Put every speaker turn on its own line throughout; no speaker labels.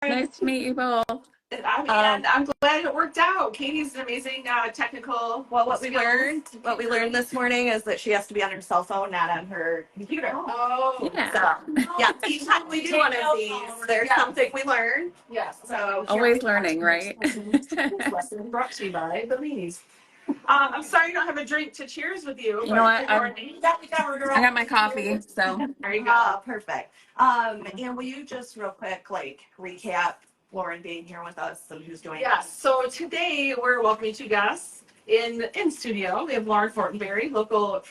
Nice to meet you both.
I'm glad it worked out. Katie's an amazing technical.
Well, what we learned this morning is that she has to be on her cell phone, not on her computer.
Oh,
Yeah.
So, yeah, each time we do one of these, there's something we learn.
yes.
So,
Always learning, right?
Lesson brought to you by Belize. I'm sorry you don't have a drink to cheers with you.
You know what? I
I
got my coffee, so.
There you go.
Perfect. And will you just real quick, like, recap Lauren being here with us and who's doing
Yes. So today we're welcoming two guests in studio. We have Lauren Fortinberry, local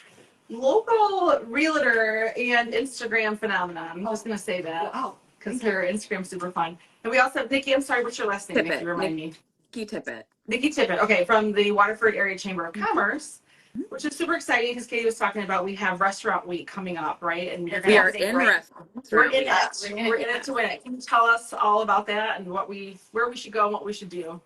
realtor and Instagram phenomenon. I was going to say that.
Wow.
Because her Instagram's super fun. And we also have Nikki. I'm sorry, what's your last name?
Tippett.
Nikki, remind me.
Nikki Tippett.
Nikki Tippett. Okay, from the Waterford Area Chamber of Commerce, which is super exciting because Katie was talking about we have Restaurant Week coming up, right? And
We are in restaurant.
we're in it. We're in it to win it. Can you tell us all about that and where we should go and what we should do?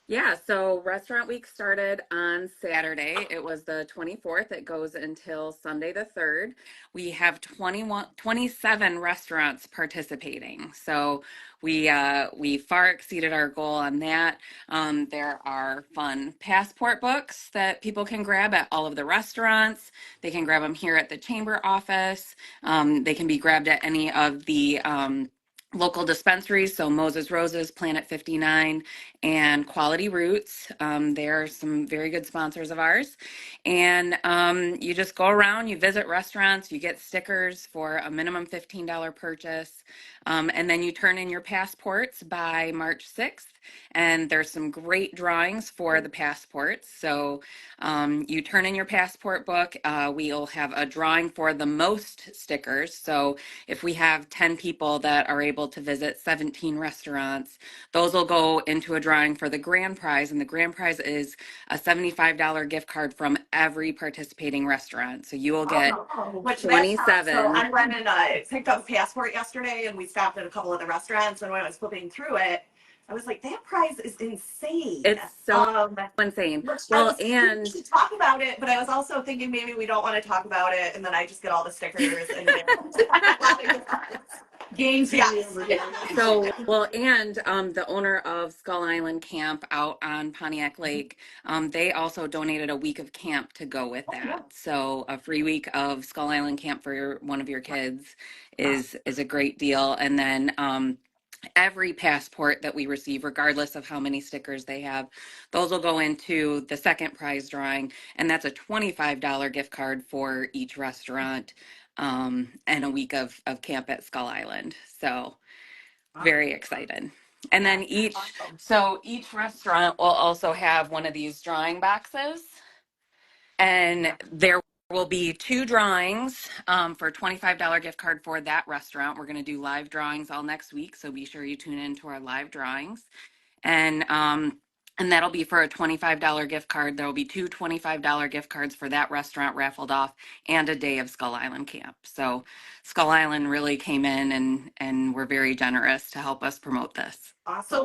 Yeah, so Restaurant Week started on Saturday. It was the 24th. It goes until Sunday the 3rd. We have 27 restaurants participating. So we far exceeded our goal on that. There are fun passport books that people can grab at all of the restaurants. They can grab them here at the chamber office. They can be grabbed at any of the local dispensaries, so Moses Roses, Planet 59, and Quality Roots. They're some very good sponsors of ours. And you just go around, you visit restaurants, you get stickers for a minimum $15 purchase. And then you turn in your passports by March 6th. And there's some great drawings for the passports. So you turn in your passport book. We'll have a drawing for the most stickers. So if we have 10 people that are able to visit 17 restaurants, those will go into a drawing for the grand prize. And the grand prize is a $75 gift card from every participating restaurant. So you will get 27.
So I went and picked up a passport yesterday, and we stopped at a couple of the restaurants. And when I was flipping through it, I was like, that prize is insane.
It's so insane.
Well, and to talk about it, but I was also thinking maybe we don't want to talk about it, and then I just get all the stickers and
Games.
Yes.
So, well, and the owner of Skull Island Camp out on Pontiac Lake, they also donated a week of camp to go with that. So a free week of Skull Island Camp for one of your kids is a great deal. And then every passport that we receive, regardless of how many stickers they have, those will go into the second prize drawing, and that's a $25 gift card for each restaurant, and a week of camp at Skull Island. So very excited. And then each restaurant will also have one of these drawing boxes, and there will be two drawings for a $25 gift card for that restaurant. We're going to do live drawings all next week, so be sure you tune in to our live drawings. And that'll be for a $25 gift card. There will be two $25 gift cards for that restaurant raffled off and a day of Skull Island camp. So Skull Island really came in and were very generous to help us promote this.
Awesome.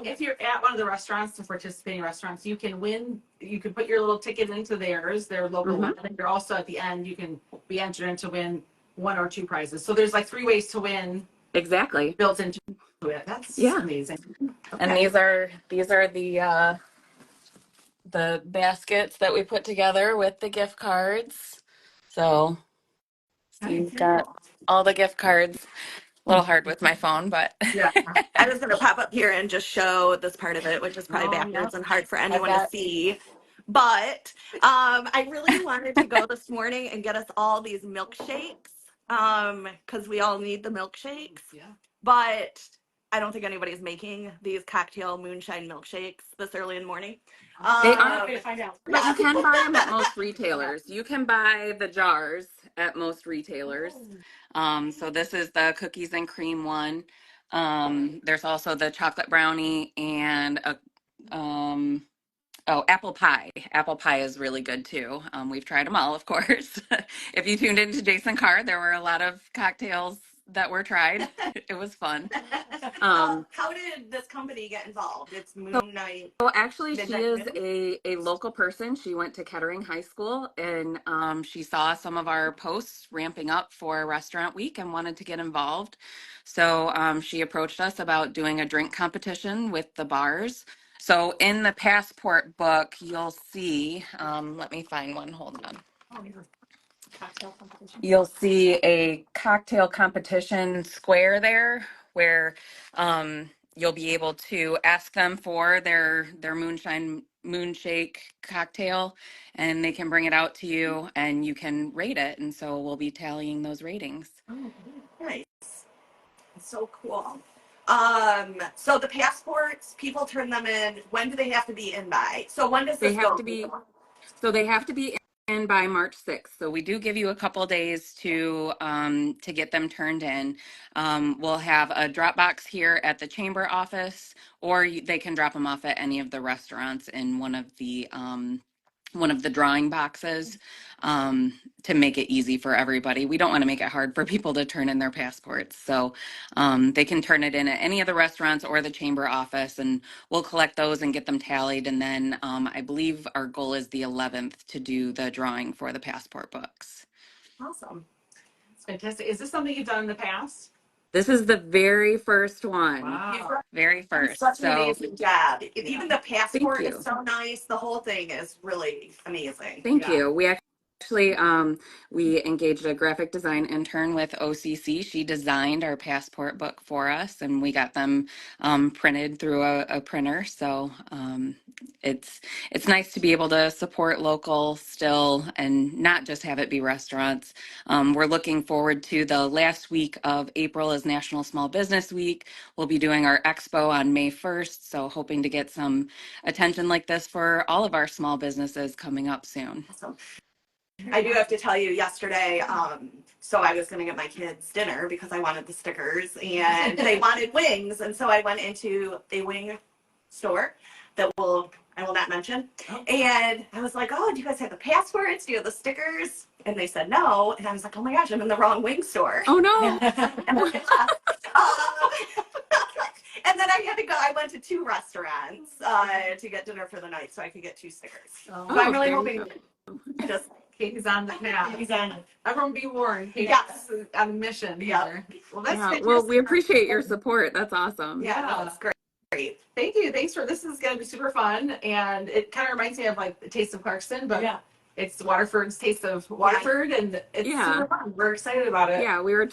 If you're at one of the restaurants, the participating restaurants, you can win. You can put your little ticket into their local one. And you're also at the end, you can be entered in to win one or two prizes. So there's like 3 ways to win.
Exactly.
Built into it. That's amazing.
Okay. And these are the baskets that we put together with the gift cards. So you've got all the gift cards. A little hard with my phone, but
yeah. I was going to pop up here and just show this part of it, which is probably backwards and hard for anyone to see. But I really wanted to go this morning and get us all these milkshakes because we all need the milkshakes. Yeah. But I don't think anybody's making these cocktail moonshine milkshakes this early in the morning.
They are. But you can buy them at most retailers. You can buy the jars at most retailers. So this is the cookies and cream one. There's also the chocolate brownie and apple pie. Apple pie is really good too. We've tried them all, of course. If you tuned into Jason Carr, there were a lot of cocktails that were tried. It was fun.
How did this company get involved? It's Moon Night.
So actually, she
Midnight
is
Moon?
a local person. She went to Kettering High School, and she saw some of our posts ramping up for Restaurant Week and wanted to get involved. So she approached us about doing a drink competition with the bars. So in the passport book, you'll see, let me find one, hold on.
Cocktail competition.
You'll see a cocktail competition square there where you'll be able to ask them for their moonshake cocktail, and they can bring it out to you and you can rate it. And so we'll be tallying those ratings.
Oh, nice. So cool. So the passports, people turn them in. When do they have to be in by? So when does
They
this
have
go?
to be they have to be in by March 6th. So we do give you a couple days to get them turned in. We'll have a drop box here at the chamber office, or they can drop them off at any of the restaurants in one of the drawing boxes, to make it easy for everybody. We don't want to make it hard for people to turn in their passports. So they can turn it in at any of the restaurants or the chamber office, and we'll collect those and get them tallied. And then I believe our goal is the 11th to do the drawing for the passport books.
Awesome.
It's fantastic. Is this something you've done in the past?
This is the very first one.
Wow.
Very first.
Such an
So
amazing job. Even the passport
you.
is so nice. The whole thing is really amazing.
Thank you. We actually we engaged a graphic design intern with OCC. She designed our passport book for us, and we got them printed through a printer. So it's nice to be able to support local still and not just have it be restaurants. We're looking forward to the last week of April is National Small Business Week. We'll be doing our expo on May 1st. So hoping to get some attention like this for all of our small businesses coming up soon.
Awesome. I do have to tell you, yesterday, so I was going to get my kids dinner because I wanted the stickers and they wanted wings. And so I went into a wing store that I will not mention. And I was like, oh, do you guys have the passports? Do you have the stickers? And they said no. And I was like, oh my gosh, I'm in the wrong wing store.
Oh no.
And then I had to go. I went to 2 restaurants to get dinner for the night so I could get 2 stickers.
Oh,
So I'm really hoping just
Katie's on the path.
he's on.
Everyone be warned. Katie's
Yes.
on a mission
Yeah.
here. Well, that's
Yeah,
fantastic.
well, we appreciate your support. That's awesome.
Yeah, no, it's great.
Thank you. Thanks for this is going to be super fun, and it kind of reminds me of like the Taste of Clarkston, but it's Waterford's Taste of Waterford, and it's super fun. We're excited about it.
Yeah, we were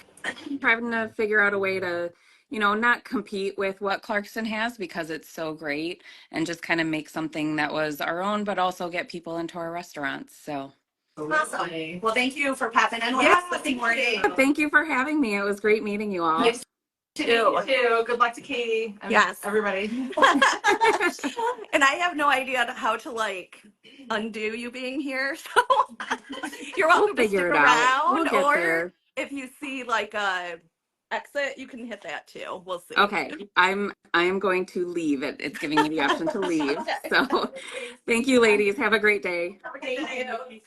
trying to figure out a way to, not compete with what Clarkston has because it's so great, and just kind of make something that was our own, but also get people into our restaurants. So.
Awesome. Well, thank you for popping in with
Yeah,
us this morning.
Thank you for having me. It was great meeting you all.
Yes.
You too. Good luck to Katie. And
Yes.
everybody.
And I have no idea how to undo you being here. So you're welcome to stick around.
We'll get
or
there.
if you see a exit, you can hit that too. We'll see.
Okay. I am going to leave it. It's giving me the option to leave. So thank you, ladies. Have a great day.
Thank you.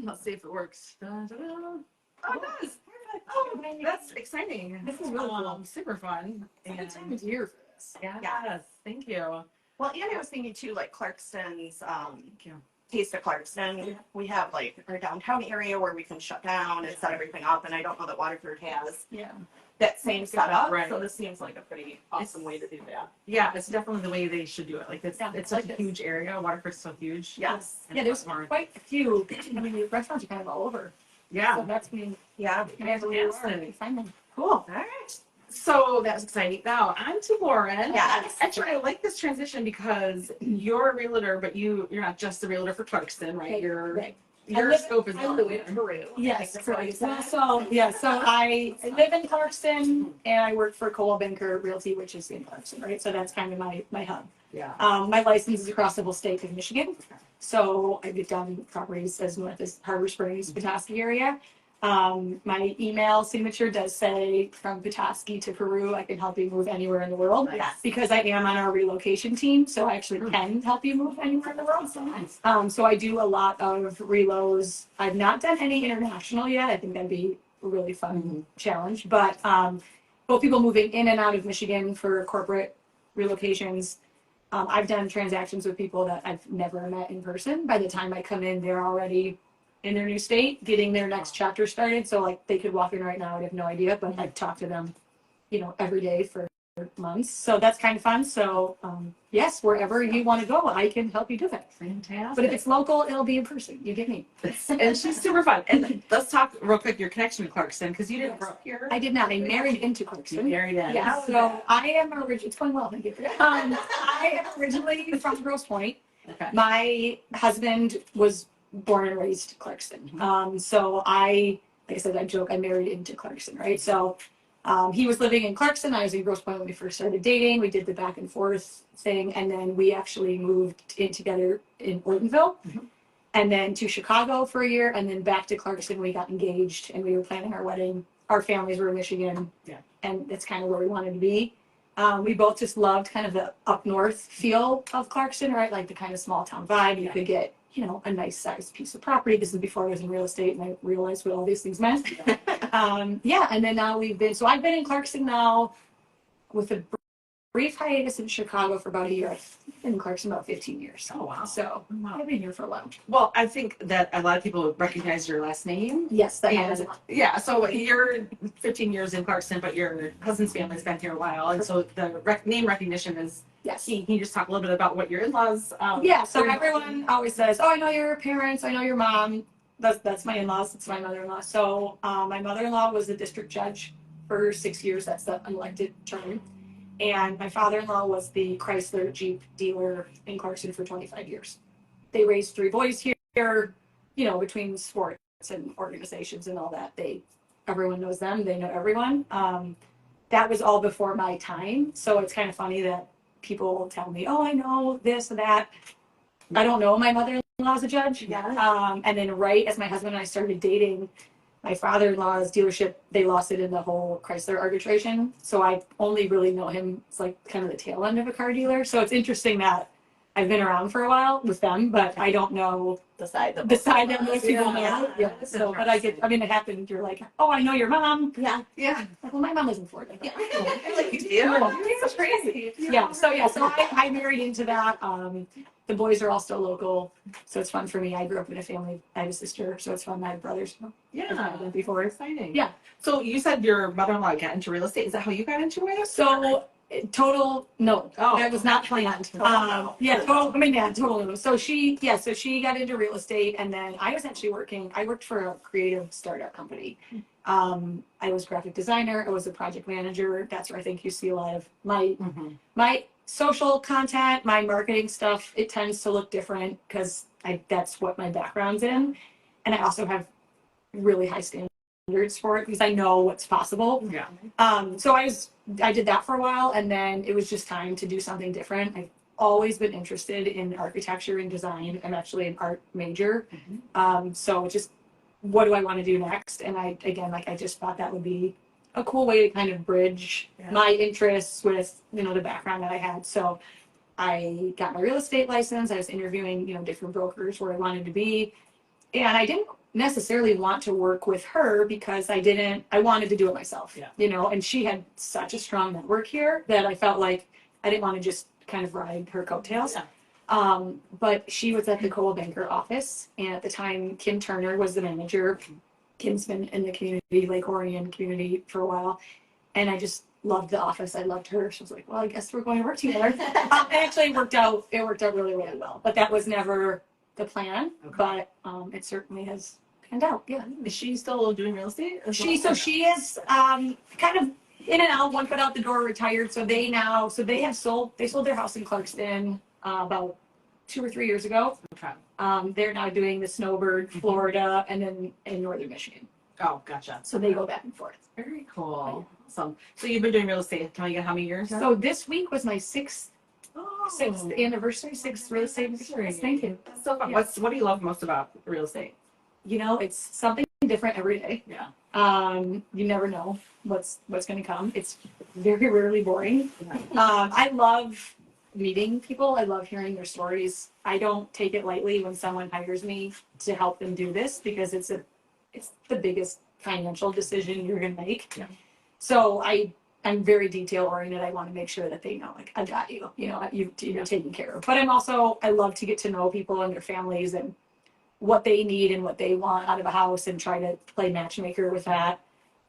Let's see if it works. Oh, it does. Oh, that's exciting. This is really cool. Super fun. It's a good time of year for this. Yes. Thank you.
Well, and I was thinking too, Clarkston's Taste of Clarkston. We have our downtown area where we can shut down and set everything up, and I don't know that Waterford has that same setup.
Right.
So this seems like a pretty awesome way to do that.
Yeah, it's definitely the way they should do it. It's such a huge area. Waterford's so huge.
Yes.
Yeah, there's quite a few. I mean, the restaurants are kind of all over.
Yeah.
So that's been
Fantastic.
find them.
Cool. All right. So that was exciting. Now on to Lauren.
Yes.
Actually, I like this transition because you're a realtor, but you're not just a realtor for Clarkston, right?
Right.
Your scope is
I live in Peru. Yes, correct. So I live in Clarkston and I work for Coldwell Banker Realty, which is in Clarkston, right? So that's kind of my hub.
Yeah.
My license is across the whole state of Michigan. So I've done properties as north as Harbor Springs, Petoskey area. My email signature does say from Petoskey to Peru, I can help you move anywhere in the world.
Yes.
Because I am on our relocation team, so I actually can help you move anywhere in the world. So I do a lot of relos. I've not done any international yet. I think that'd be really fun challenge. But both people moving in and out of Michigan for corporate relocations. I've done transactions with people that I've never met in person. By the time I come in, they're already in their new state, getting their next chapter started. So like they could walk in right now, I'd have no idea, but I've talked to them, every day for months. So that's kind of fun. So yes, wherever you want to go, I can help you do that.
Fantastic.
But if it's local, it'll be in person. You get me.
And she's super fun. And let's talk real quick your connection to Clarkston, because you didn't grow up here.
I did not. I married into Clarkston.
You married in.
Yeah. So I am originally. It's going well. Thank you. I am originally from Grosse Pointe.
Okay.
My husband was born and raised Clarkston. So like I said, I joke, I married into Clarkston, right? So he was living in Clarkston. I was in Grosse Pointe when we first started dating. We did the back and forth thing. And then we actually moved in together in Ortonville and then to Chicago for a year and then back to Clarkston. We got engaged and we were planning our wedding. Our families were in Michigan.
Yeah.
And that's kind of where we wanted to be. We both just loved kind of the up north feel of Clarkston, right? Like the kind of small town vibe. You could get, a nice sized piece of property. This is before I was in real estate and I realized what all these things meant. And then now I've been in Clarkston now with a brief hiatus in Chicago for about a year. I've been in Clarkston about 15 years.
Oh, wow.
So I've been here for a while.
Well, I think that a lot of people recognize your last name.
Yes, that
And
has
yeah, so you're 15 years in Clarkston, but your husband's family's been here a while. And so the name recognition is
yes.
key. Can you just talk a little bit about what your in-laws?
So everyone always says, oh, I know your parents. I know your mom. That's my in-laws. It's my mother-in-law. So my mother-in-law was the district judge for 6 years. That's the unelected term. And my father-in-law was the Chrysler Jeep dealer in Clarkston for 25 years. They raised 3 boys here, between sports and organizations and all that. Everyone knows them. They know everyone. That was all before my time. So it's kind of funny that people will tell me, oh, I know this and that. I don't know my mother-in-law is a judge.
Yeah.
And then right as my husband and I started dating, my father-in-law's dealership, they lost it in the whole Chrysler arbitration. So I only really know him as like kind of the tail end of a car dealer. So it's interesting that I've been around for a while with them, but I don't know
the side
that most people know. Yeah. So, but it happened. You're like, oh, I know your mom.
Yeah.
Yeah.
Like, well, my mom lives in Florida.
Yeah.
Like you do.
That's crazy. Yeah. So I married into that. The boys are all still local, so it's fun for me. I grew up in a family. I have a sister, so it's fun. I have brothers.
Yeah.
Before.
Exciting.
Yeah.
So you said your mother-in-law got into real estate. Is that how you got into it?
So total no.
Oh.
That was not planned. Total no. So she got into real estate, and then I was actually I worked for a creative startup company. I was graphic designer. I was a project manager. That's where I think you see a lot of my social content, my marketing stuff. It tends to look different because that's what my background's in, and I also have really high standards for it because I know what's possible.
Yeah.
So I did that for a while, and then it was just time to do something different. I've always been interested in architecture and design. I'm actually an art major. So just what do I want to do next? And I just thought that would be a cool way to kind of bridge my interests with, the background that I had. So I got my real estate license. I was interviewing, different brokers where I wanted to be. And I didn't necessarily want to work with her because I wanted to do it myself, and she had such a strong network here that I felt like I didn't want to just kind of ride her coattails. But she was at the Coldwell Banker office, and at the time, Kim Turner was the manager. Kim's been in the community, Lake Orion community, for a while, and I just loved the office. I loved her. She was like, "Well, I guess we're going to work together." It actually worked out. It worked out really, really well. But that was never the plan. Okay. But it certainly has panned out. Yeah.
Is she still doing real estate?
She is kind of in and out, one foot out the door, retired. So they sold their house in Clarkston about 2 or 3 years ago.
Okay.
They're now doing the Snowbird, Florida, and then in northern Michigan.
Oh, gotcha.
So they go back and forth.
Very cool. Awesome. So you've been doing real estate. Tell me how many years?
So this week was my sixth anniversary, sixth real estate anniversary. Thank you.
That's so fun. Yeah. What do you love most about real estate?
It's something different every day.
Yeah.
You never know what's going to come. It's very rarely boring. I love meeting people. I love hearing their stories. I don't take it lightly when someone hires me to help them do this because it's the biggest financial decision you're going to make.
Yeah.
So I'm very detail oriented. I want to make sure that they know, like, I got you, you're taken care of. But I love to get to know people and their families and what they need and what they want out of a house and try to play matchmaker with that.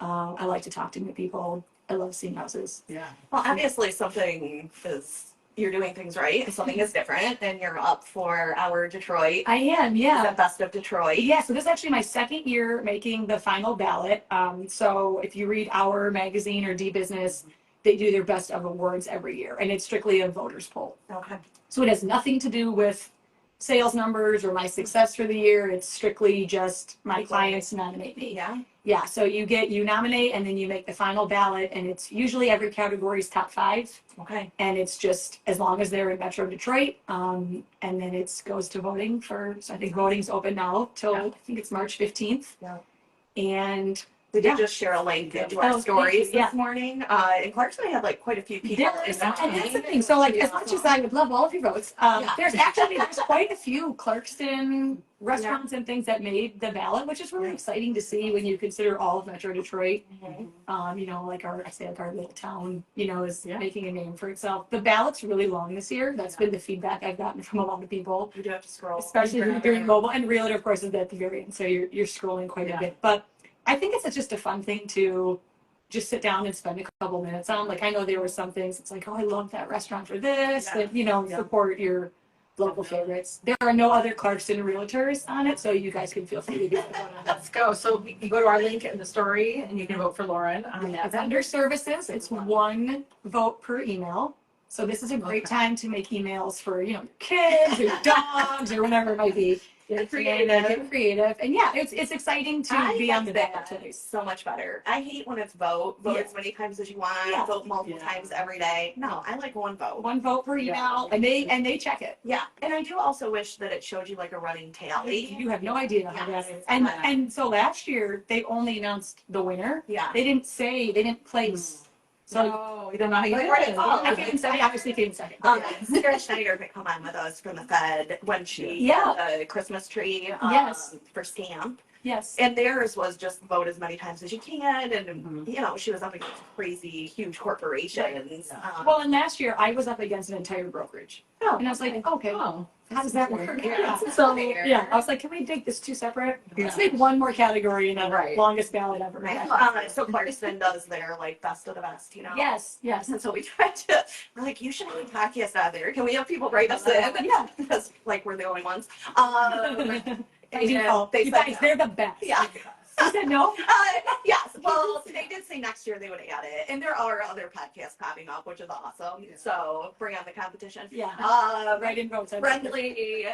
I like to talk to new people. I love seeing houses.
Yeah.
Well, obviously something is, you're doing things right and something is different and you're up for our Detroit.
I am, yeah.
The best of Detroit.
Yeah, so this is actually my second year making the final ballot. So if you read Our Magazine or D Business, they do their best of awards every year, and it's strictly a voters poll.
Okay.
So it has nothing to do with sales numbers or my success for the year. It's strictly just my clients nominate me.
Yeah.
Yeah, so you nominate and then you make the final ballot, and it's usually every category's top 5.
Okay.
And it's just as long as they're in Metro Detroit, and then it goes to voting so I think voting's open now till I think it's March 15th.
Yeah.
And
We did just share a link into our stories
yeah.
this morning. In Clarkston, I had like quite a few people.
And that's the thing. So like, as much as I would love all of your votes, there's quite a few Clarkston restaurants and things that made the ballot, which is really exciting to see when you consider all of Metro Detroit. Like our little town, is making a name for itself. The ballot's really long this year. That's been the feedback I've gotten from a lot of people.
You do have to scroll.
Especially if you're doing mobile, and Realtor, of course, is at the very end. So you're scrolling quite a bit. But I think it's just a fun thing to just sit down and spend a couple minutes on. Like, I know there were some things, it's like, oh, I love that restaurant for this, that, support your local favorites. There are no other Clarkston realtors on it, so you guys can feel free to do it.
Let's go. So you go to our link in the story and you can vote for Lauren on that.
It's under services. It's 1 vote per email. So this is a great time to make emails for, your kids or your dogs or whatever it might be. Get creative. And yeah, it's exciting to be on the ballot today.
So much better. I hate when it's vote as many times as you want, vote multiple times every day. No, I like 1 vote.
1 vote per email, and they check it.
Yeah, and I do also wish that it showed you like a running tally.
You have no idea how that is. And so last year they only announced the winner.
Yeah.
They didn't place.
So you don't know how you
wrote it.
I obviously came second.
Sarah Schneider could come on with us from the Fed when she had the Christmas tree for stamp.
Yes.
And theirs was just vote as many times as you can. And, she was up against crazy, huge corporations.
Well, and last year I was up against an entire brokerage.
Oh.
And I was like, okay, how does that work?
Yeah.
So, I was like, can we take this 2 separate? Let's make 1 more category and then longest ballot ever.
So Clarkston does their like best of the best,
Yes.
And so we tried to, we're like, you should have a podcast out there. Can we have people write us in?
Yeah.
Because like we're the only ones.
They said, they're the best.
Yeah.
You said no?
Yes. Well, they did say next year they would add it. And there are other podcasts popping up, which is awesome. Yeah. So bring on the competition.
Yeah.
Right
in votes.
Friendly,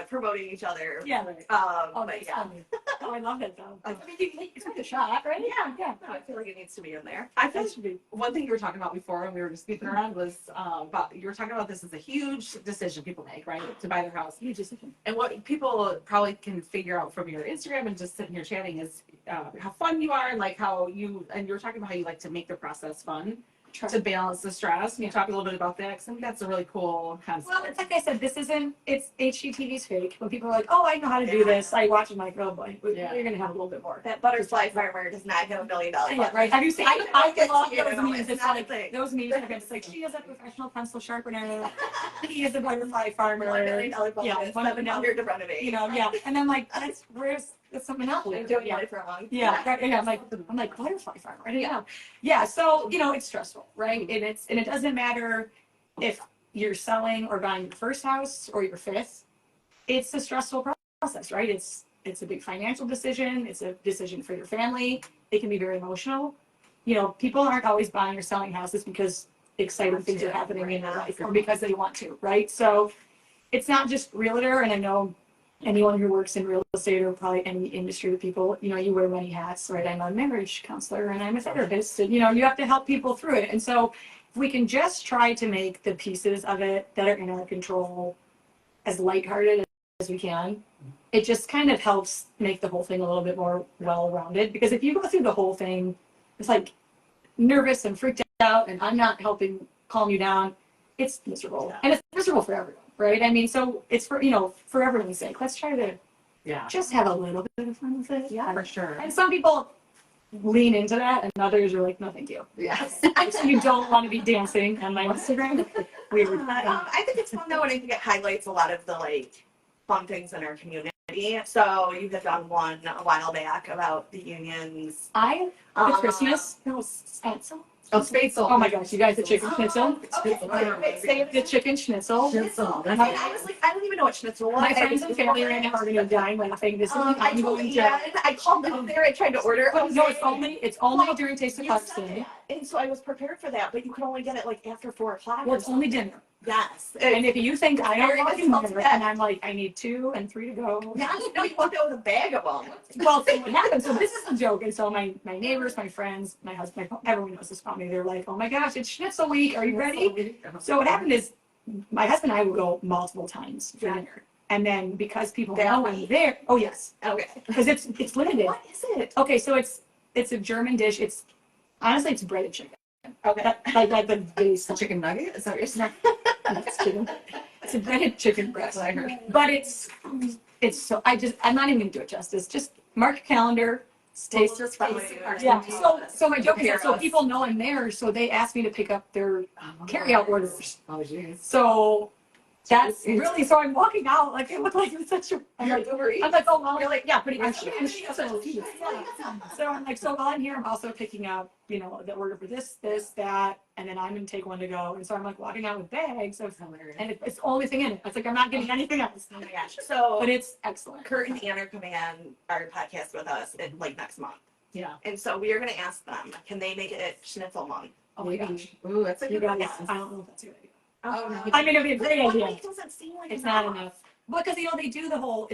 promoting each other.
Yeah.
But
that's funny. Oh, I love it though.
I
mean, it's worth a shot, right?
Yeah. No, I feel like it needs to be in there.
I feel one thing you were talking about before when we were just speaking around was about, you were talking about this as a huge decision people make, right? To buy their house.
Huge decision.
And what people probably can figure out from your Instagram and just sitting here chatting is how fun you are, and like and you were talking about how you like to make the process fun to balance the stress. Can you talk a little bit about that? Because I think that's a really cool concept.
Well, it's like I said, it's HGTV's fake. When people are like, oh, I know how to do this, I watch it, I'm like, oh boy, you're going to have a little bit more.
That butterfly farmer does not get $1 million.
Yeah, right. Have you seen, I love those memes.
It's not a thing.
Those memes are it's like, she is a professional pencil sharpener. He is a butterfly farmer.
$1 million budget,
Yeah,
$700 to renovate.
And then like, where's something else?
They're doing it wrong.
I'm like butterfly farmer. I didn't know. Yeah. So, it's stressful, right? And it doesn't matter if you're selling or buying your first house or your 5th. It's a stressful process, right? It's a big financial decision. It's a decision for your family. It can be very emotional. People aren't always buying or selling houses because exciting things are happening in their life or because they want to, right? So it's not just realtor, and I know anyone who works in real estate or probably any industry with people, you wear many hats, right? I'm a marriage counselor and I'm a therapist, and you have to help people through it. And so if we can just try to make the pieces of it that are in our control as lighthearted as we can, it just kind of helps make the whole thing a little bit more well-rounded. Because if you go through the whole thing, it's like nervous and freaked out and I'm not helping calm you down, it's miserable. And it's miserable for everyone. Right. I mean, so it's for everyone's sake. Let's try to just have a little bit of fun with it.
Yeah, for sure.
And some people lean into that, and others are like, no, thank you.
Yes.
You don't want to be dancing on my Instagram. Weird.
I think it's fun though, and I think it highlights a lot of the like fun things in our community. So you had done one a while back about the unions.
The Christmas, it was Spatzel.
Oh, Spatzel.
Oh my gosh, you guys, the chicken schnitzel.
Okay, wait, say it.
The chicken schnitzel.
Schnitzel.
And I was like, I don't even know what schnitzel was.
My friends and family right now are going to die laughing. This is
I told Ian, I called up there, I tried to order.
Oh, no, it's only during Taste of
You said
Clarkston.
that. And so I was prepared for that, but you can only get it like after 4 o'clock.
Well, it's only dinner.
Yes.
And if you think I
very
don't like
difficult to
dinner,
get.
and I'm like, I need 2 and 3 to go.
Yeah, I didn't know you walked out with a bag of them.
Well, so what happened? So this is a joke. And so my neighbors, my friends, my husband, everyone knows this about me. They're like, oh my gosh, it's Schnitzel week. Are you ready? So what happened is my husband and I would go multiple times for dinner. And then because people know I'm there, oh yes,
Okay.
because it's limited.
What is it?
Okay, so it's a German dish. It's honestly it's breaded chicken.
Okay.
Like the base.
A chicken nugget? Is that what you're saying?
It's chicken. It's a breaded chicken breast. I heard. But it's so I'm not even gonna do it justice. Just mark your calendar. Taste
Just
Yeah. So my joke is that so people know I'm there, so they ask me to pick up their carryout orders.
Oh, jeez.
So that's really so I'm walking out like it looked like it was such a I'm like, oh well you're like yeah pretty much so I'm like so while I'm here I'm also picking up the order for this that and then I'm gonna take one to go and so I'm like walking out with bags of and it's the only thing in it. It's like I'm not getting anything else.
Oh my gosh. So
But it's excellent.
Kurt and Ann are coming on our podcast with us in like next month.
Yeah.
And so we are gonna ask them, can they make it Schnitzel month?
Oh my gosh.
Ooh, that's a
You
good
guys,
one.
I don't know if that's a good idea.
Oh, no.
I mean it'd be a great
One
idea.
week doesn't seem like
It's not enough. Because they do the whole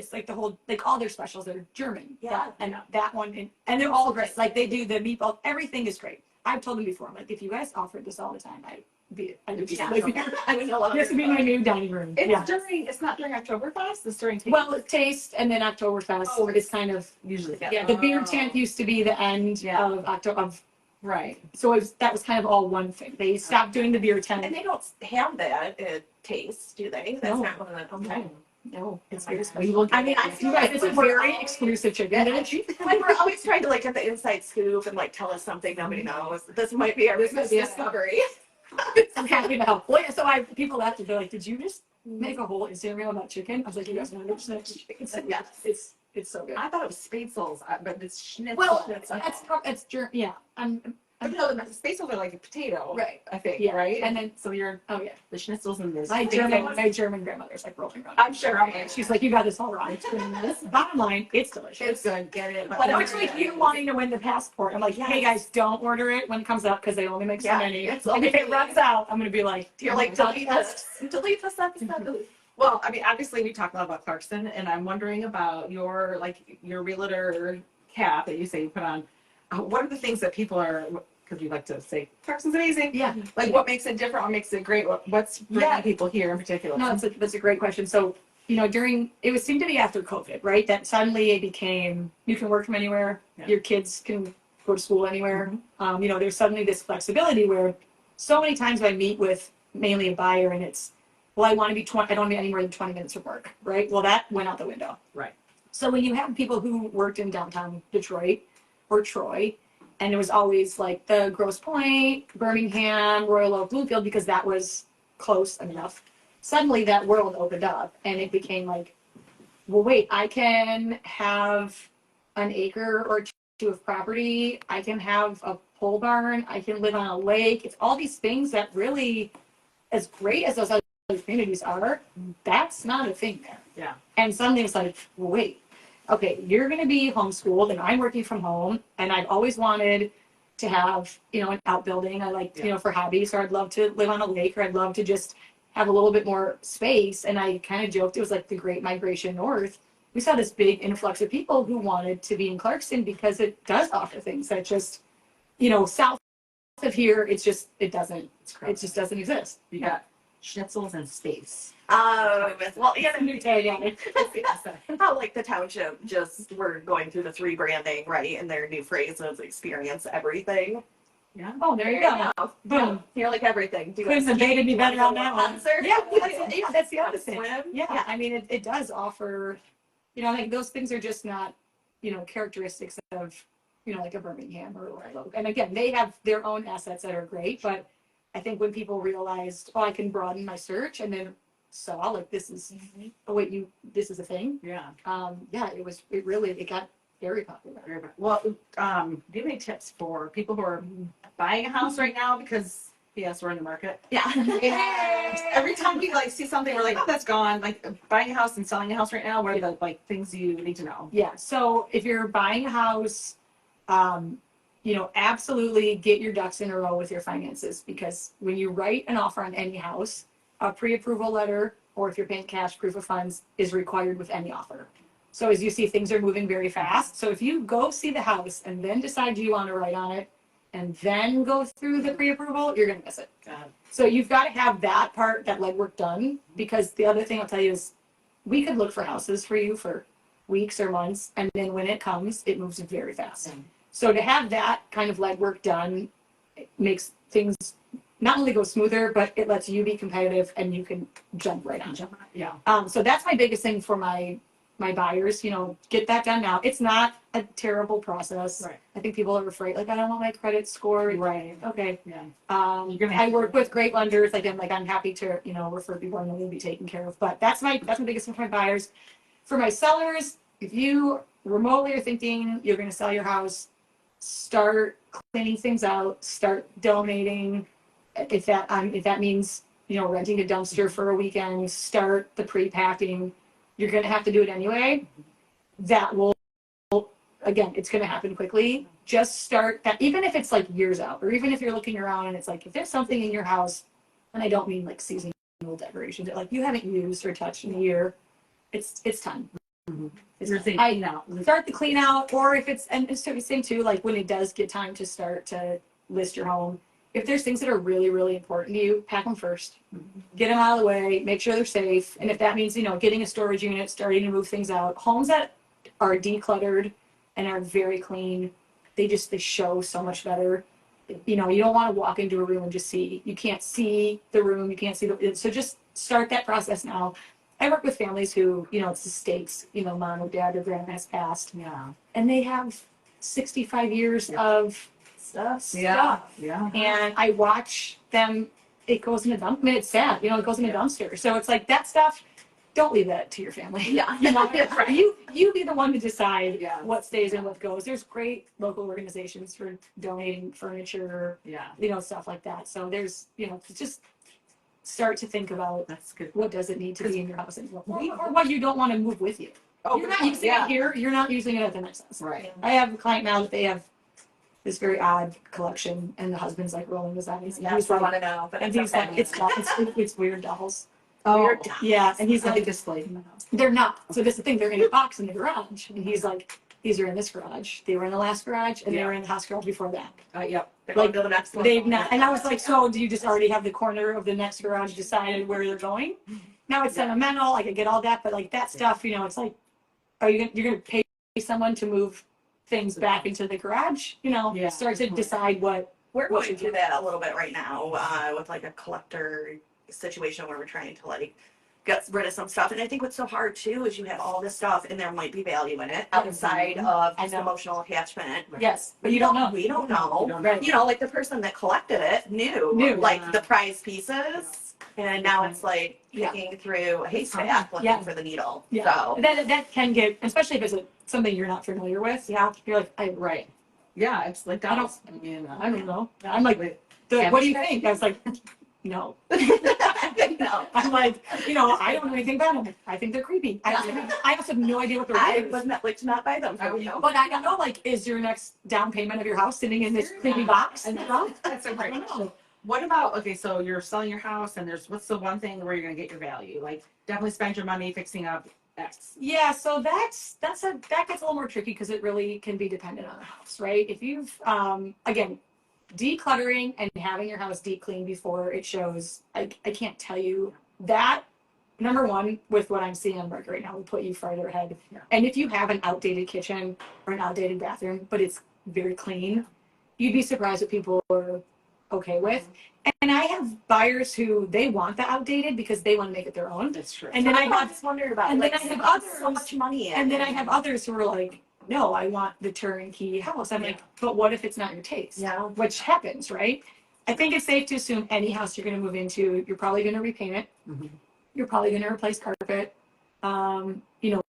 like all their specials are German.
Yeah.
And that one and they're all great. Like they do the meatball, everything is great. I've told them before, I'm like if you guys offered this all the time, I'd be
Yeah.
living here.
I mean,
This would be my new dining room.
It's not during Oktoberfest, it's during
Well, it's Taste and then Oktoberfest.
Oh,
It's kind of
usually.
the beer tent used to be the end of October.
Right.
So that was kind of all one thing. They stopped doing the beer tent.
And they don't have that Taste, do they? That's not one of the.
Okay.
No, it's very
We
special.
will
I mean, I
You
feel
guys,
like
it's a very exclusive chicken.
like we're always trying to like get the inside scoop and like tell us something nobody knows. This might be our biggest discovery.
I'm happy to help. Well, yeah, so people after they're like, "Did you just make a whole Instagram reel about chicken?" I was like, "You guys want to Yes, it's so good."
I thought it was Spatzels, but it's Schnitzel.
Well, it's yeah.
But no, the Spatzels are like a potato.
Right.
I think,
Yeah.
right?
And then
So you're
oh yeah,
the Schnitzels and this.
my German grandmother's like rolling around.
I'm sure.
She's like, "You got this all wrong." Bottom line, it's delicious.
It's good. Get it.
But it's like you wanting to win the passport. I'm like, hey guys, don't order it when it comes out because they only make so many.
it's
And if it runs out, I'm gonna be like,
You're like, delete this episode.
Well, I mean, obviously we talked a lot about Clarkston, and I'm wondering about your realtor cap that you say you put on. What are the things that people are? Because you like to say Clarkston's amazing.
yeah.
Like, what makes it different? What makes it great? What's bringing people here in particular?
No, that's a great question. So, it seemed to be after COVID, right? That suddenly it became you can work from anywhere, your kids can go to school anywhere. There's suddenly this flexibility where so many times I meet with mainly a buyer and it's, well, I don't want to be any more than 20 minutes from work, right? Well, that went out the window.
Right.
So when you have people who worked in downtown Detroit or Troy, and it was always like the Grosse Pointe, Birmingham, Royal Oak, Bloomfield, because that was close enough. Suddenly that world opened up and it became like, well, wait, I can have an acre or two of property. I can have a pole barn. I can live on a lake. It's all these things that really, as great as those other communities are, that's not a thing there.
Yeah.
And suddenly it's like, well, wait. Okay, you're going to be homeschooled and I'm working from home and I've always wanted to have, an outbuilding. I like, for hobbies, or I'd love to live on a lake, or I'd love to just have a little bit more space. And I kind of joked, it was like the Great Migration North. We saw this big influx of people who wanted to be in Clarkston because it does offer things that just, south of here, it just doesn't exist.
You got Schnitzels and space.
Well, yeah,
New tagline.
how like the township we're going through the 3 branding, right? And their new phrase is experience everything.
Yeah.
Oh, there you go. Boom.
You're like everything. Do
Couldn't have dated me better on that one.
Concert?
Yeah, that's the other thing.
Swim?
Yeah, I mean, it does offer, I think those things are just not, characteristics of you know, like a Birmingham or whatever. And again, they have their own assets that are great, but I think when people realized, oh, I can broaden my search and then saw like this is, oh wait, this is a thing.
Yeah.
Yeah, it got very popular.
Well, do you have any tips for people who are buying a house right now? Because yes, we're in the market.
Yeah.
Every time we like see something, we're like, oh, that's gone. Like buying a house and selling a house right now. What are the like things you need to know?
Yeah. So if you're buying a house, you know, absolutely get your ducks in a row with your finances, because when you write an offer on any house, a pre-approval letter, or if you're paying cash, proof of funds is required with any offer. So as you see, things are moving very fast. So if you go see the house and then decide you want to write on it and then go through the pre-approval, you're going to miss it. So you've got to have that part, that legwork done, because the other thing I'll tell you is we could look for houses for you for weeks or months, and then when it comes, it moves very fast. So to have that kind of legwork done, it makes things not only go smoother, but it lets you be competitive and you can jump right on.
Yeah.
So that's my biggest thing for my buyers, you know, get that done now. It's not a terrible process.
Right.
I think people are afraid, like, I don't want my credit score.
Right.
Okay.
Yeah.
I work with great lenders. I'm happy to, you know, refer people and they'll be taken care of. But that's my biggest thing for my buyers. For my sellers, if you remotely are thinking you're going to sell your house, start cleaning things out, start donating. If that means, you know, renting a dumpster for a weekend, start the pre-packing. You're going to have to do it anyway. That will, again, it's going to happen quickly. Just start that, even if it's like years out, or even if you're looking around and it's like, if there's something in your house, and I don't mean like seasonal decorations, that like you haven't used or touched in a year, it's time. Start the clean out, or if it's, and it's the same too, like when it does get time to start to list your home, if there's things that are really, really important to you, pack them first. Get them out of the way, make sure they're safe. And if that means, you know, getting a storage unit, starting to move things out, homes that are decluttered and are very clean, they show so much better. You know, you don't want to walk into a room and just you can't see the room, you can't see so just start that process now. I work with families who, you know, it's estates, you know, mom or dad or grandma has passed.
Yeah.
And they have 65 years of stuff.
Yeah.
And I watch them, it goes in a dump. I mean, it's sad, you know, it goes in a dumpster. So it's like that stuff, don't leave that to your family.
Yeah.
You know,
Right.
you be the one to decide
Yeah.
what stays and what goes. There's great local organizations for donating furniture,
Yeah.
you know, stuff like that. So there's, you know, just start to think about
That's good.
what does it need to be in your house and what you don't want to move with you.
Oh,
You're not using it here, you're not using it at the next house.
Right.
I have a client now that they have this very odd collection, and the husband's like rolling his eyes.
Yeah,
He's
I
like,
want to know, but
and he's like, it's weird dolls.
Oh,
Yeah, and he's
like
like,
displayed in the house.
they're not. So this is the thing, they're in a box in the garage, and he's like, these are in this garage. They were in the last garage, and they were in the house garage before that.
Yep.
They're
Like,
going to the next one.
They've not, and I was like, so do you just already have the corner of the next garage decided where they're going? Now it's sentimental, I could get all that, but like that stuff, you know, it's like, you're gonna pay someone to move things back into the garage? You know,
Yeah.
start to decide what.
We're going through that a little bit right now with like a collector situation where we're trying to like get rid of some stuff. And I think what's so hard too is you have all this stuff and there might be value in it outside of just emotional attachment.
Yes, but you don't know.
We don't know.
Right.
You know, like the person that collected it knew. Like the prize pieces. And now it's like picking through a haystack looking for the needle.
Yeah.
So
That can get, especially if it's something you're not familiar with.
yeah.
You're like, right.
Yeah, it's like
I don't-
dolls. I mean,
I don't know. I'm like, what do you think? I was like, no.
No.
I'm like, you know, I don't know anything about them. I think they're creepy. I also have no idea what they're
I
doing.
would not like to not buy them from you.
But I don't know, like, is your next down payment of your house sitting in this creepy box?
And that's a
I
great.
don't know.
What about, okay, so you're selling your house and what's the one thing where you're gonna get your value? Like definitely spend your money fixing up X.
Yeah, so that gets a little more tricky because it really can be dependent on the house, right? If you've again, decluttering and having your house deep clean before it shows, I can't tell you that. Number one, with what I'm seeing on market right now, will put you farther ahead.
Yeah.
And if you have an outdated kitchen or an outdated bathroom, but it's very clean, you'd be surprised what people are okay with. And I have buyers who they want the outdated because they want to make it their own.
That's true.
And then I
just wondered about.
and then
like,
I have
so
others-
much money in.
And then I have others who are like, no, I want the turnkey house. I'm like, but what if it's not your taste?
Yeah.
Which happens, right? I think it's safe to assume any house you're going to move into, you're probably going to repaint it.
Mhm.
You're probably going to replace carpet.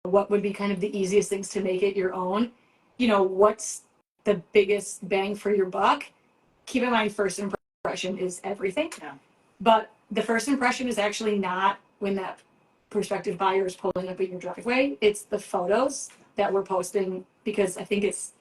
What would be kind of the easiest things to make it your own? What's the biggest bang for your buck? Keep in mind, first impression is everything.
Yeah.
But the first impression is actually not when that prospective buyer is pulling up in your driveway. It's the photos that we're posting, because I think it's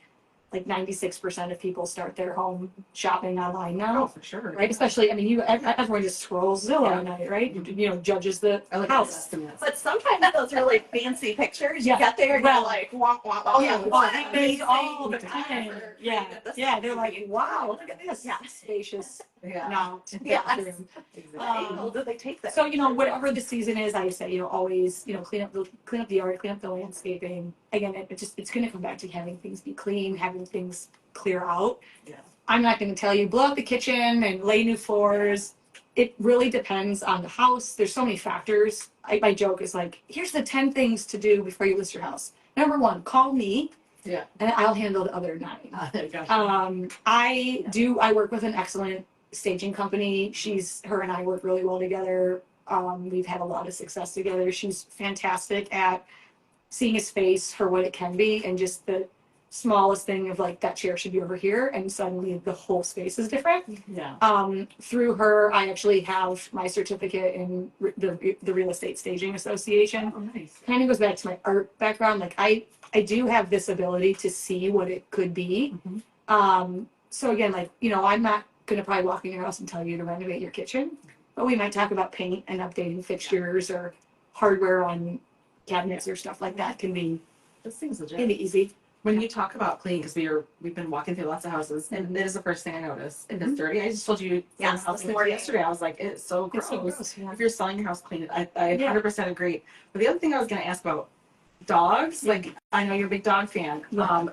like 96% of people start their home shopping online
Oh,
now,
for sure.
right? Especially, I mean, everyone just scrolls Zillow
Yeah.
at night, right? Judges the
I look at
house.
estimates.
But sometimes those really fancy pictures, you
Yeah.
get there and
Well,
you're like, womp, womp,
Oh yeah,
womp,
well,
what
it
amazing
goes all the
time
time.
for
Yeah,
creating this
yeah. They're like,
movie.
wow, look at this
Yeah.
spacious,
Yeah.
not
Yes.
bathroom.
Exactly.
Angle do they take that?
So whatever the season is, I say always clean up the yard, clean up the landscaping. Again, it's going to come back to having things be clean, having things clear out.
Yeah.
I'm not going to tell you blow up the kitchen and lay new floors. It really depends on the house. There's so many factors. My joke is like, here's the 10 things to do before you list your house. Number 1, call me.
Yeah.
And I'll handle the other 9.
Gotcha.
I work with an excellent staging company. Her and I work really well together. We've had a lot of success together. She's fantastic at seeing a space for what it can be, and just the smallest thing of like, that chair should be over here, and suddenly the whole space is different.
Yeah.
Through her, I actually have my certificate in the Real Estate Staging Association.
Oh, nice.
Kind of goes back to my art background. Like I do have this ability to see what it could be. So again, I'm not going to probably walk in your house and tell you to renovate your kitchen, but we might talk about paint and updating fixtures or hardware on cabinets or stuff like that. Can be
This thing's legit.
easy.
When you talk about clean, because we've been walking through lots of houses, and that is the first thing I noticed. If it's dirty, I just told you
Yes,
house
this morning.
yesterday. I was like, it's so gross.
It's so gross. Yeah.
If you're selling your house clean, I
Yeah.
100% agree. But the other thing I was going to ask about dogs, like I know you're a big dog fan,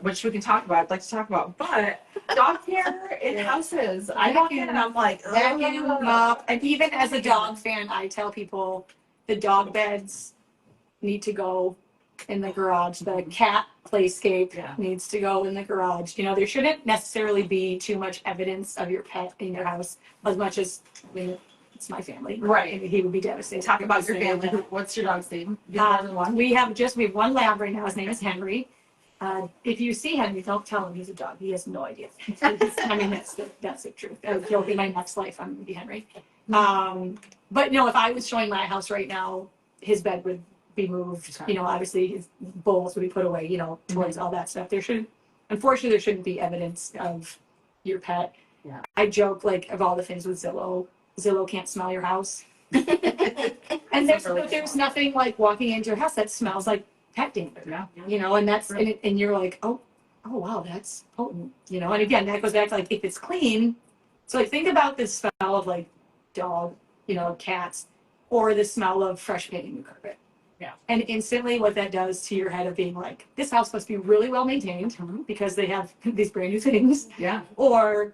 which we can talk about. I'd like to talk about, but dog hair in houses. I walk in and I'm like,
Vacuum them up. And even as a dog fan, I tell people the dog beds need to go in the garage. The cat playscape
Yeah.
needs to go in the garage. There shouldn't necessarily be too much evidence of your pet in your house, as much as, it's my family.
Right.
And he would be devastated.
talk about your family. What's your dog's name?
We have one lab right now. His name is Henry. If you see Henry, don't tell him he's a dog. He has no idea. That's the truth. He'll be my next life. I'm gonna be Henry. But no, if I was showing my house right now, his bed would be moved. Obviously his bowls would be put away. Toys, all that stuff. Unfortunately, there shouldn't be evidence of your pet.
Yeah.
I joke of all the things with Zillow can't smell your house. And there's nothing like walking into your house that smells like pet dander.
Yeah.
And that's and you're like, oh wow, that's potent. And again, that goes back to if it's clean. So think about the smell of dog, cats, or the smell of fresh painting new carpet.
Yeah.
And instantly what that does to your head of being like, this house must be really well maintained because they have these brand new things.
Yeah.
Or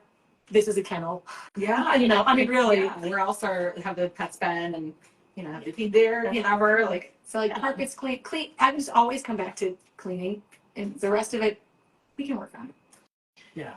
this is a kennel.
Yeah.
I mean, really.
Yeah. We're also have the pets bed and have the feed there, whatever.
Carpet's clean. I just always come back to cleaning, and the rest of it we can work on.
Yeah.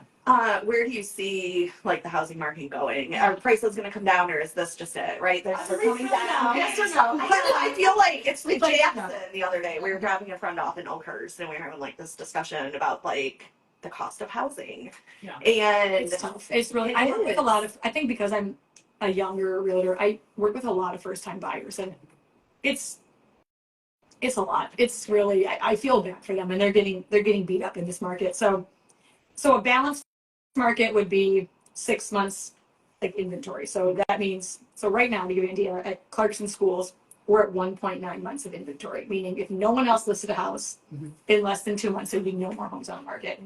Where do you see the housing market going? Are prices going to come down, or is this just it? Right? They're coming down.
Yes or no?
I feel like it's with Jackson the other day. We were dropping a friend off in Oakhurst, and we were having this discussion about the cost of housing.
Yeah.
And
It's tough. It's really. I work with a lot of. I think because I'm a younger realtor, I work with a lot of first-time buyers, and it's a lot. It's really. I feel bad for them, and they're getting beat up in this market. So a balanced market would be 6 months inventory. So that means right now, to give you an idea, at Clarkston schools, we're at 1.9 months of inventory, meaning if no one else listed a house in less than 2 months, there'd be no more homes on the market.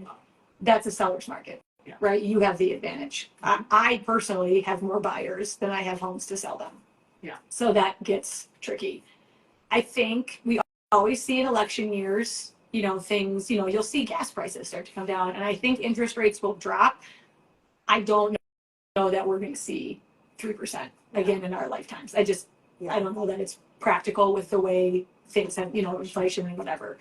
That's a seller's market, right? You have the advantage. I personally have more buyers than I have homes to sell them.
Yeah.
So that gets tricky. I think we always see in election years, things, you'll see gas prices start to come down, and I think interest rates will drop. I don't know that we're going to see 3% again in our lifetimes. I don't know that it's practical with the way things have, inflation and whatever.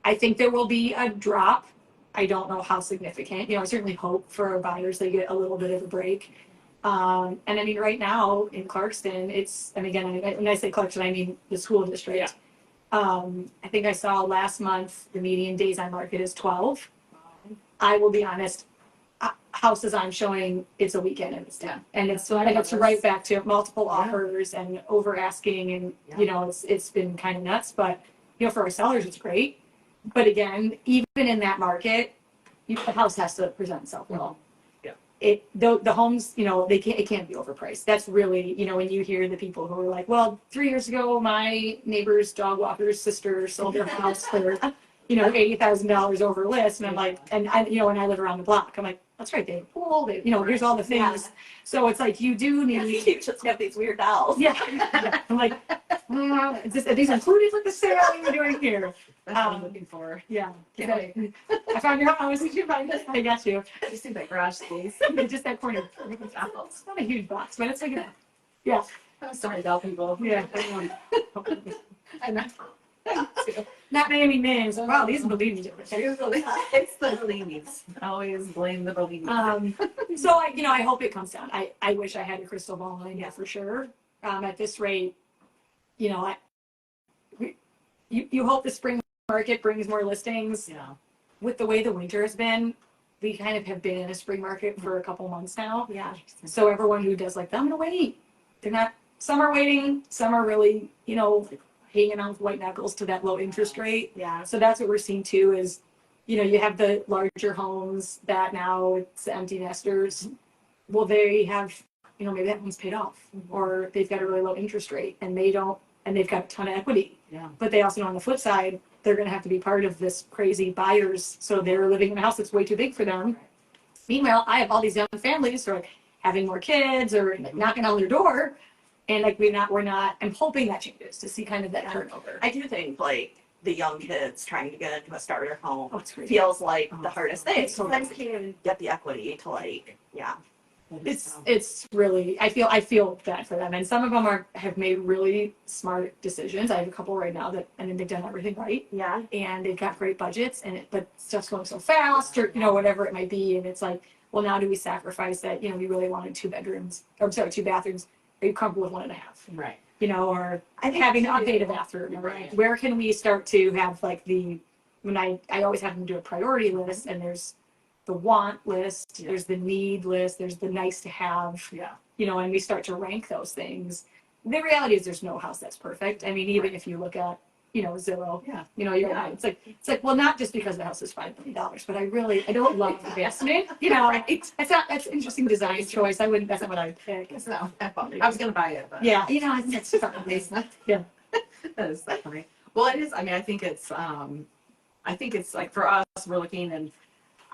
I think there will be a drop. I don't know how significant. I certainly hope for our buyers they get a little bit of a break. And I mean, right now in Clarkston, and again, when I say Clarkston, I mean the school district.
Yeah.
I think I saw last month the median days on market is 12. I will be honest, houses I'm showing, it's a weekend and it's done. And it's right back to multiple offers and over asking, and it's been kind of nuts. But for our sellers, it's great. But again, even in that market, the house has to present itself well. The homes, it can't be overpriced. That's really, when you hear the people who are like, well, 3 years ago, my neighbor's dog walker's sister sold their house for, $80,000 over list. And I'm like, and I live around the block. I'm like, that's right, they have a pool, here's all the things.
Yeah.
So it's like, you do need.
You just have these weird dolls.
Yeah. I'm like, are these included with the sale? What are you doing here?
That's what I'm looking for.
Yeah.
Can't wait.
I found your house. Did you find it? I got you.
Just in that garage space.
Just that corner. It's not a huge box, but it's like yeah.
I'm sorry to tell people.
Yeah.
I know.
Not naming names. Wow, these believe me.
It's the believes. Always blame the believes.
So I hope it comes down. I wish I had a crystal ball in there for sure. At this rate, you hope the spring market brings more listings.
Yeah.
With the way the winter has been, we kind of have been in a spring market for a couple months now.
Yeah.
So everyone who does I'm gonna wait. They're not. Some are waiting. Some are really hanging on with white knuckles to that low interest rate.
Yeah.
So that's what we're seeing too is, you have the larger homes that now it's the empty nesters. Well, they have, maybe that one's paid off or they've got a really low interest rate and they've got a ton of equity.
Yeah.
But they also know on the flip side, they're going to have to be part of this crazy buyers. So they're living in a house that's way too big for them. Meanwhile, I have all these young families who are having more kids or knocking on their door. And we're not, I'm hoping that changes to see kind of that turnover.
I do think the young kids trying to get into a starter home
It's crazy.
feels like the hardest thing.
It's so
Sometimes can't get the equity to
It's really, I feel bad for them. And some of them have made really smart decisions. I have a couple right now they've done everything right.
Yeah.
And they've got great budgets but stuff's going so fast or, whatever it might be. And it's like, well, now do we sacrifice that, we really wanted 2 bathrooms. Are you comfortable with 1.5?
Right.
Or having to update a bathroom.
Right.
Where can we start to have when I always have them do a priority list and there's the want list, there's the need list, there's the nice to have, and we start to rank those things. The reality is there's no house that's perfect. I mean, even if you look at, Zillow, it's like, well, not just because the house is $5 million, but I don't love the investment,
Right.
that's an interesting design choice. That's not what I'd pick.
No, I was going to buy it, but.
Yeah, it's fun. Yeah.
That is so funny. Well, it is. I mean, I think it's like for us, we're looking and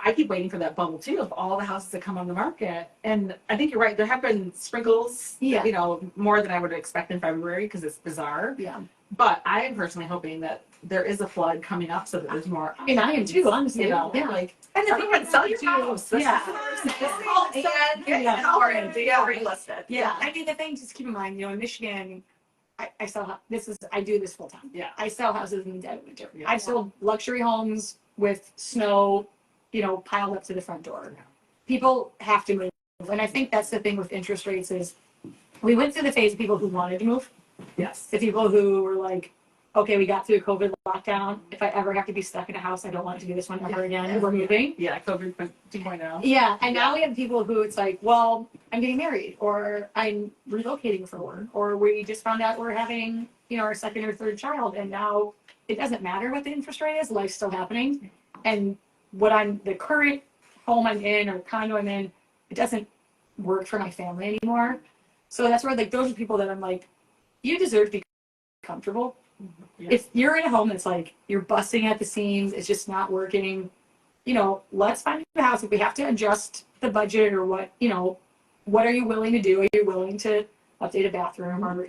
I keep waiting for that bubble too of all the houses that come on the market. And I think you're right. There have been sprinkles, more than I would expect in February because it's bizarre.
Yeah.
But I am personally hoping that there is a flood coming up so that there's more.
I mean, I am too, honestly.
And the
everyone
thing sell your house.
Yeah.
Relisted.
Yeah. I mean, the thing, just keep in mind, in Michigan, I do this full time.
Yeah.
I sell houses in the dead of winter.
Yeah.
I've sold luxury homes with snow, piled up to the front door.
Yeah.
People have to move. And I think that's the thing with interest rates is we went through the phase of people who wanted to move.
Yes.
The people who were like, okay, we got through COVID lockdown. If I ever have to be stuck in a house, I don't want to do this one ever again.
Yeah.
We're moving.
Yeah, COVID 2.0.
Yeah, and now we have people who it's like, well, I'm getting married, or I'm relocating for work, or we just found out we're having, our second or third child, and now it doesn't matter what the interest rate is, life's still happening. And the current home I'm in or condo I'm in, it doesn't work for my family anymore. So that's where those are people that I'm like, you deserve to be comfortable.
Yeah.
If you're in a home that's like you're busting at the seams, it's just not working, let's find a house. If we have to adjust the budget or what are you willing to do? Are you willing to update a bathroom or,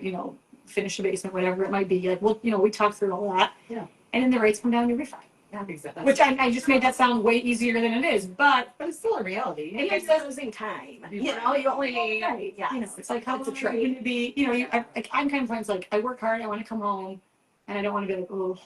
finish the basement, whatever it might be? Like, well, we talked through all that.
Yeah.
And then the rates come down, you'll be fine.
Yeah, exactly.
Which I just made that sound way easier than it is, but
it's still a reality.
It's losing time. You only,
it's like how it's a trick. To be, I'm kind of friends like I work hard, I want to come home, and I don't want to be like, oh,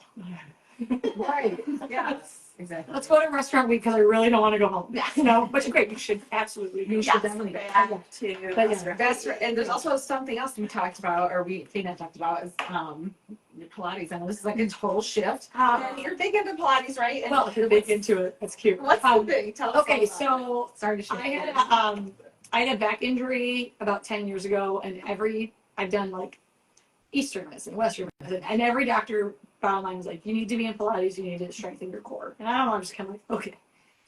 Right.
Yes, exactly.
Let's go to restaurant week because I really don't want to go home. You know, which is great. You should absolutely. You should definitely.
Back to
But yeah.
restaurant.
That's right. And there's also something else we talked about, or Tina talked about, is Pilates. I know this is like a total shift. And you're big into Pilates, right? And
Well, you're big into it. That's cute.
what's the thing? Tell us.
Okay,
all about
so
it. Sorry to shift.
I had a back injury about 10 years ago, and I've done like Eastern medicine, Western medicine, and every doctor bottom line was like, you need to be in Pilates, you need to strengthen your core. And I don't know, I'm just kind of like, okay,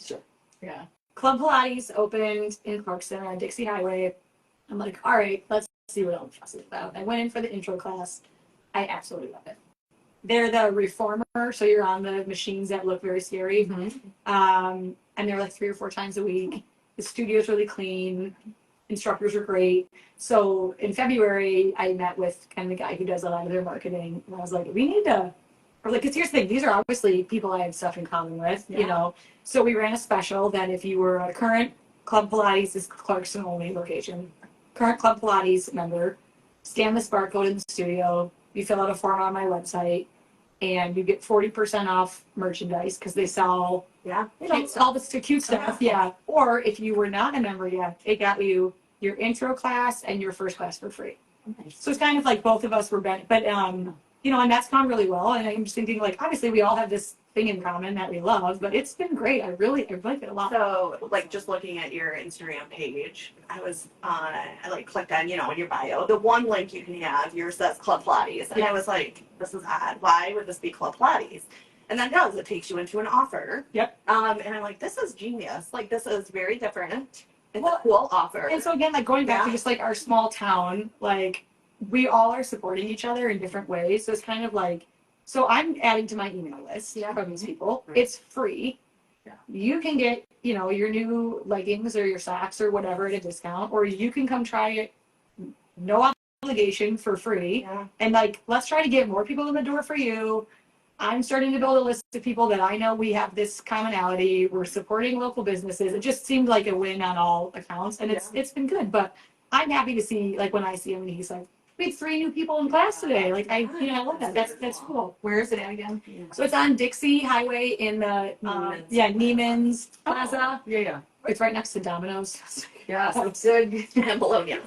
sure.
Yeah.
Club Pilates opened in Clarkston on Dixie Highway. I'm like, all right, let's see what else is about. I went in for the intro class. I absolutely love it. They're the reformer, so you're on the machines that look very scary. And they're like 3 or 4 times a week. The studio's really clean. Instructors are great. So in February, I met with kind of the guy who does a lot of their marketing. And I was like, we need to, or like, because here's the thing, these are obviously people I have stuff in common with, you know. So we ran a special that if you were a current Club Pilates, this is Clarkston only location, current Club Pilates member, scan this barcode in the studio, you fill out a form on my website, and you get 40% off merchandise because they sell all this cute stuff. Yeah. Or if you were not a member yet, it got you your intro class and your first class for free.
Nice.
So it's kind of like both of us were but you know, and that's gone really well. And I'm just thinking like, obviously we all have this thing in common that we love, but it's been great. I like it a lot.
So, like, just looking at your Instagram page, I like clicked on, you know, in your bio, the one link you can have, yours says Club Pilates. And I was like, this is odd. Why would this be Club Pilates? And then it takes you into an offer.
Yep.
And I'm like, this is genius. Like, this is very different. It's a cool offer.
And so again, like going back to just like our small town, like we all are supporting each other in different ways. So it's kind of like, so I'm adding to my email list from these people.
Right.
It's free.
Yeah.
You can get, you know, your new leggings or your socks or whatever at a discount, or you can come try it, no obligation, for free.
Yeah.
And like, let's try to get more people in the door for you. I'm starting to build a list of people that I know we have this commonality. We're supporting local businesses. It just seemed like a win on all accounts, and it's been good. But I'm happy to see, like, when I see him and he's like, we had 3 new people in class today. Like, I love that. That's cool.
Where is it at again?
So it's on Dixie Highway in the Neiman's Plaza.
Yeah.
It's right next to Domino's.
Yeah. So it's good.
And bologna.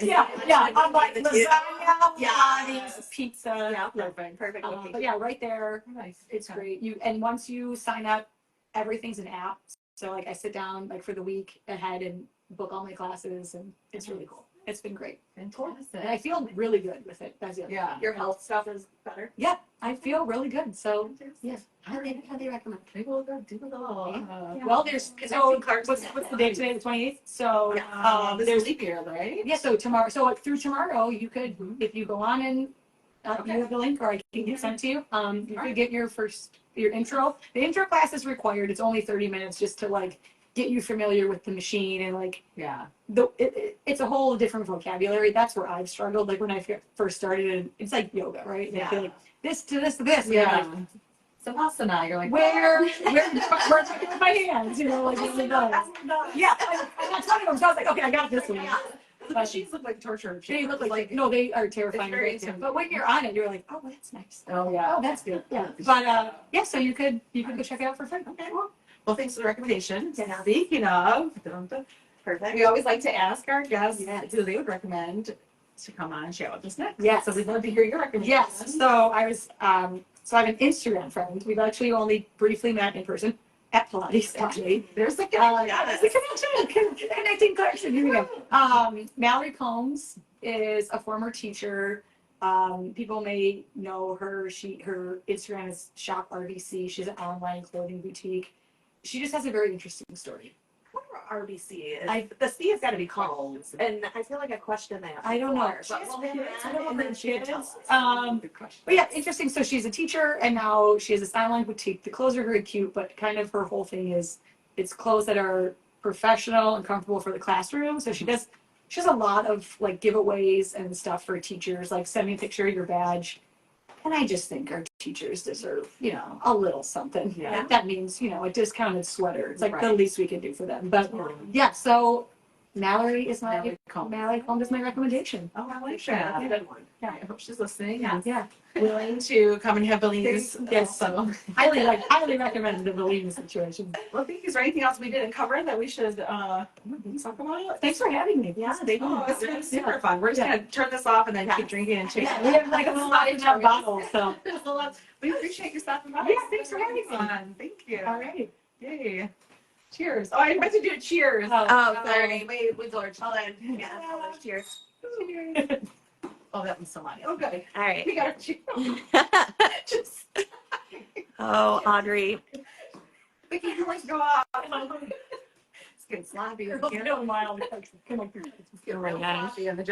Yeah. I'm like lasagna,
Yeah.
Pilates, pizza.
Yeah.
Perfect.
Perfect location.
But yeah, right there.
Nice.
It's great. And once you sign up, everything's an app. So like I sit down like for the week ahead and book all my classes, and it's really cool. It's been great. And I feel really good with it. That's it.
Yeah.
Your health stuff is better.
Yeah, I feel really good. So yeah,
Highly recommend.
Maybe we'll go do it all.
well, there's what's the date today? The 28th. So
There's
there's
leap year, right?
yeah. So tomorrow. So through tomorrow, you could if you go on and you have the link, or I can get sent to you. You could get your intro. The intro class is required. It's only 30 minutes just to like get you familiar with the machine and like it's a whole different vocabulary. That's where I've struggled. Like when I first started, and it's like yoga, right? And I feel like this to this to this.
Yeah.
And like,
Savasana, you're like,
where do I put my hands? You know, like yeah. And that's one of them. So I was like, okay, I got this one.
the machines look like torture.
They look like no, they are terrifying.
It's very
Right?
intimidating.
But when you're on it, you're like, oh, that's nice.
Oh yeah.
Oh, that's good. Yeah. But yeah, so you could go check it out for free.
Okay. Well, thanks for the recommendation.
Yeah.
Speaking of,
Perfect.
we always like to ask our guests who they would recommend to come on and share with us next.
Yes.
So we'd love to hear your recommendations.
Yes. So I was so I have an Instagram friend. We've actually only briefly met in person at Pilates, actually.
There's the guy.
There's the connection. Connecting Clarkston. Here we go. Mallory Combs is a former teacher. People may know her. Her Instagram is Shop RVC. She's an online clothing boutique. She just has a very interesting story.
What RBC is? The C has got to be Combs, and I feel like I questioned that.
I don't know.
Before, but we'll have
I
that,
don't know
and
who
then
she
she can
is.
tell us.
Good question.
But yeah, interesting. So she's a teacher, and now she has this online boutique. The clothes are very cute, but kind of her whole thing is it's clothes that are professional and comfortable for the classroom. So she has a lot of like giveaways and stuff for teachers, like send me a picture of your badge. And I just think our teachers deserve, a little something.
Yeah.
That means, a discounted sweater. It's like the
Right.
least we can do for them. But yeah, so Mallory is my
Mallory Combs.
Mallory Combs is my recommendation.
Oh, I like that.
Yeah.
Good one. Yeah, I hope she's listening and
Yeah.
willing to come and have Belize.
Yes.
So,
Highly recommend the Belize situation.
well, thank you. Is there anything else we didn't cover that we should talk about?
Thanks for having me. Yeah,
Oh, it's been super fun. We're just gonna turn this off and then keep drinking and chasing.
We have like a little lot in that bottle, so.
We appreciate you stopping by.
Yeah, thanks for having me.
Fun. Thank you.
All right.
Yay. Cheers. Oh, I meant to do cheers.
Oh, sorry.
Wait, George.
Hold on. Yeah. Cheers.
Cheers. Oh, that one's so funny. Oh, good.
All right.
We got our cheers. Just.
Oh, Audrey.
The cameras go off. It's getting sloppy.
It's getting real mild. It's getting real
Sloppy. And the